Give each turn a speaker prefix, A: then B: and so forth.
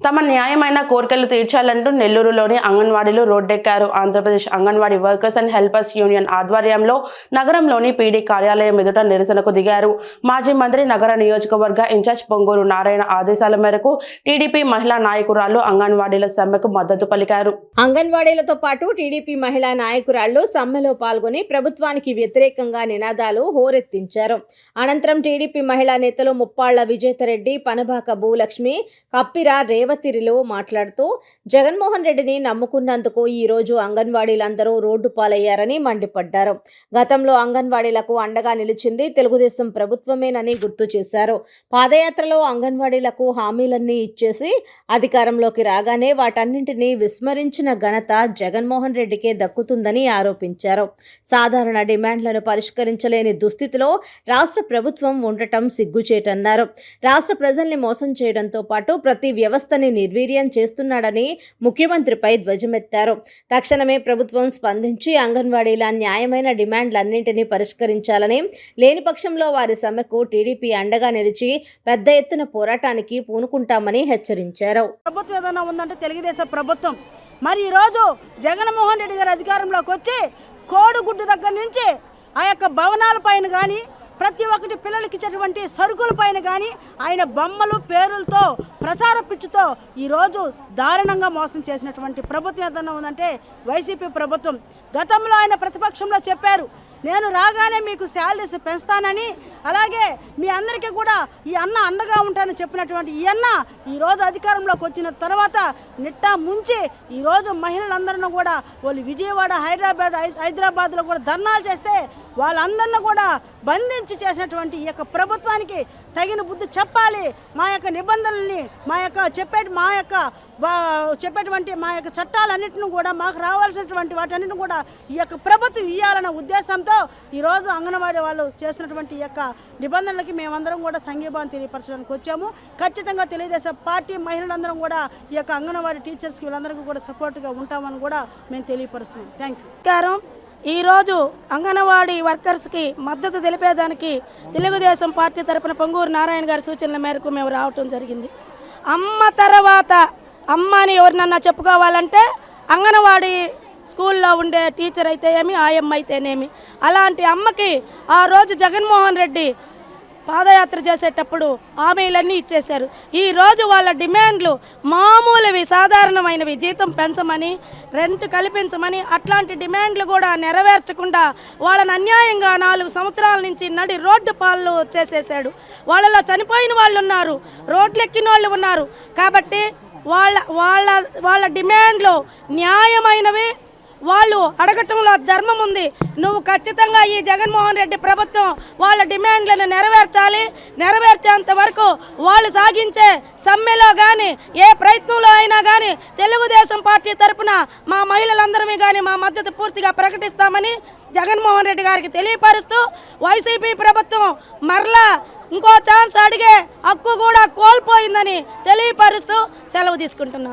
A: తమ న్యాయమైన కోరికలు తీర్చాలంటూ నెల్లూరులోని అంగన్వాడీలు రోడ్డెక్కారు. Andhra Pradesh anganwadi workers and helpers union ఆధ్వర్యంలో నగరంలోని పీడీ కార్యాలయం ఎదుట నిరసనకు దిగారు. మాజీ మంత్రి నగర నియోజకవర్గ ఇన్ఛార్జ్ పొంగూరు నారాయణ ఆదేశాల మేరకు టీడీపీ మహిళా నాయకురాళ్లు అంగన్వాడీల సమ్మెకు మద్దతు పలికారు.
B: అంగన్వాడీలతో పాటు టీడీపీ మహిళా నాయకురాళ్లు సమ్మెలో పాల్గొని ప్రభుత్వానికి వ్యతిరేకంగా నినాదాలు హోరెత్తించారు. అనంతరం టీడీపీ మహిళా నేతలు ముప్పాళ్ల విజేతరెడ్డి, పనబాక భూలక్ష్మి, కప్పిరా రేవతిరిలో మాట్లాడుతూ జగన్మోహన్ రెడ్డిని నమ్ముకున్నందుకు ఈ రోజు అంగన్వాడీలందరూ రోడ్డు పాలయ్యారని మండిపడ్డారు. గతంలో అంగన్వాడీలకు అండగా నిలిచింది తెలుగుదేశం ప్రభుత్వమేనని గుర్తు చేశారు. పాదయాత్రలో అంగన్వాడీలకు హామీలన్నీ ఇచ్చేసి అధికారంలోకి రాగానే వాటన్నింటినీ విస్మరించిన ఘనత జగన్మోహన్ రెడ్డికే దక్కుతుందని ఆరోపించారు. సాధారణ డిమాండ్లను పరిష్కరించలేని దుస్థితిలో రాష్ట్ర ప్రభుత్వం ఉండటం సిగ్గుచేటన్నారు. రాష్ట్ర ప్రజల్ని మోసం చేయడంతో పాటు ప్రతి వ్యవస్థని నిర్వీర్యం చేస్తున్నాడని ముఖ్యమంత్రిపై ధ్వజమెత్తారు. తక్షణమే ప్రభుత్వం స్పందించి అంగన్వాడీల న్యాయమైన డిమాండ్లన్నింటినీ పరిష్కరించాలని, లేని పక్షంలో వారి సమ్మెకు టీడీపీ అండగా నిలిచి పెద్ద ఎత్తున పోరాటానికి పూనుకుంటామని హెచ్చరించారు.
C: ప్రభుత్వం ఏదైనా ఉందంటే తెలుగుదేశం ప్రభుత్వం. మరి ఈరోజు జగన్మోహన్ రెడ్డి గారు అధికారంలోకి వచ్చి కోడిగుడ్డు దగ్గర నుంచి ఆ యొక్క భవనాల పైన కానీ ప్రతి ఒక్కటి పిల్లలకి ఇచ్చేటువంటి సరుకుల పైన కానీ ఆయన బొమ్మలు పేరులతో ప్రచార పిచ్చితో ఈరోజు దారుణంగా మోసం చేసినటువంటి ప్రభుత్వం ఏదైనా ఉందంటే వైసీపీ ప్రభుత్వం. గతంలో ఆయన ప్రతిపక్షంలో చెప్పారు, నేను రాగానే మీకు శాలరీస్ పెంచుతానని, అలాగే మీ అందరికీ కూడా ఈ అన్న అండగా ఉంటానని చెప్పినటువంటి ఈ అన్న ఈరోజు అధికారంలోకి వచ్చిన తర్వాత నిట్టా ముంచి ఈరోజు మహిళలందరినీ కూడా వాళ్ళు విజయవాడ, హైదరాబాద్లో కూడా ధర్నాలు చేస్తే వాళ్ళందరినీ కూడా బంధించి చేసినటువంటి ఈ యొక్క ప్రభుత్వానికి తగిన బుద్ధి చెప్పాలి. మా యొక్క నిబంధనల్ని మా యొక్క చట్టాలన్నింటినీ కూడా మాకు రావాల్సినటువంటి వాటన్నిటిని కూడా ఈ యొక్క ప్రభుత్వం ఇవ్వాలన్న ఉద్దేశంతో ఈరోజు అంగన్వాడీ వాళ్ళు చేసినటువంటి ఈ యొక్క నిబంధనలకి మేమందరం కూడా సంఘీభావం తెలియపరచడానికి వచ్చాము. ఖచ్చితంగా తెలుగుదేశం పార్టీ మహిళలందరం కూడా ఈ యొక్క అంగన్వాడీ టీచర్స్కి వీళ్ళందరికీ కూడా సపోర్ట్గా ఉంటామని కూడా మేము తెలియపరుస్తున్నాం. Thank you.
D: ఈరోజు అంగన్వాడీ వర్కర్స్కి మద్దతు తెలిపేదానికి తెలుగుదేశం పార్టీ తరపున పొంగూరు నారాయణ గారి సూచనల మేరకు మేము రావటం జరిగింది. అమ్మ తర్వాత అమ్మ అని ఎవరినన్నా చెప్పుకోవాలంటే అంగన్వాడీ స్కూల్లో ఉండే టీచర్ అయితే ఏమి, ఆయమ్మ అయితేనేమి. అలాంటి అమ్మకి ఆ రోజు జగన్మోహన్ రెడ్డి పాదయాత్ర చేసేటప్పుడు హామీలన్నీ ఇచ్చేశారు. ఈరోజు వాళ్ళ డిమాండ్లు మామూలువి, సాధారణమైనవి, జీతం పెంచమని, రెంట్ కల్పించమని, అట్లాంటి డిమాండ్లు కూడా నెరవేర్చకుండా వాళ్ళని అన్యాయంగా 4 సంవత్సరాల నుంచి నడి రోడ్డు పాలు చేసేసాడు. వాళ్ళలో చనిపోయిన వాళ్ళు ఉన్నారు, రోడ్లెక్కిన వాళ్ళు ఉన్నారు. కాబట్టి వాళ్ళ డిమాండ్లు న్యాయమైనవి, వాళ్ళు అడగటంలో ధర్మం ఉంది. నువ్వు ఖచ్చితంగా ఈ జగన్మోహన్ రెడ్డి ప్రభుత్వం వాళ్ళ డిమాండ్లను నెరవేర్చాలి. నెరవేర్చేంత వరకు వాళ్ళు సాగించే సమ్మెలో కానీ ఏ ప్రయత్నంలో అయినా కానీ తెలుగుదేశం పార్టీ తరఫున మా మహిళలందరమీ కానీ మా మద్దతు పూర్తిగా ప్రకటిస్తామని జగన్మోహన్ రెడ్డి గారికి తెలియపరుస్తూ, వైసీపీ ప్రభుత్వం మరలా ఇంకో ఛాన్స్ అడిగే హక్కు కూడా కోల్పోయిందని తెలియపరుస్తూ సెలవు తీసుకుంటున్నాను.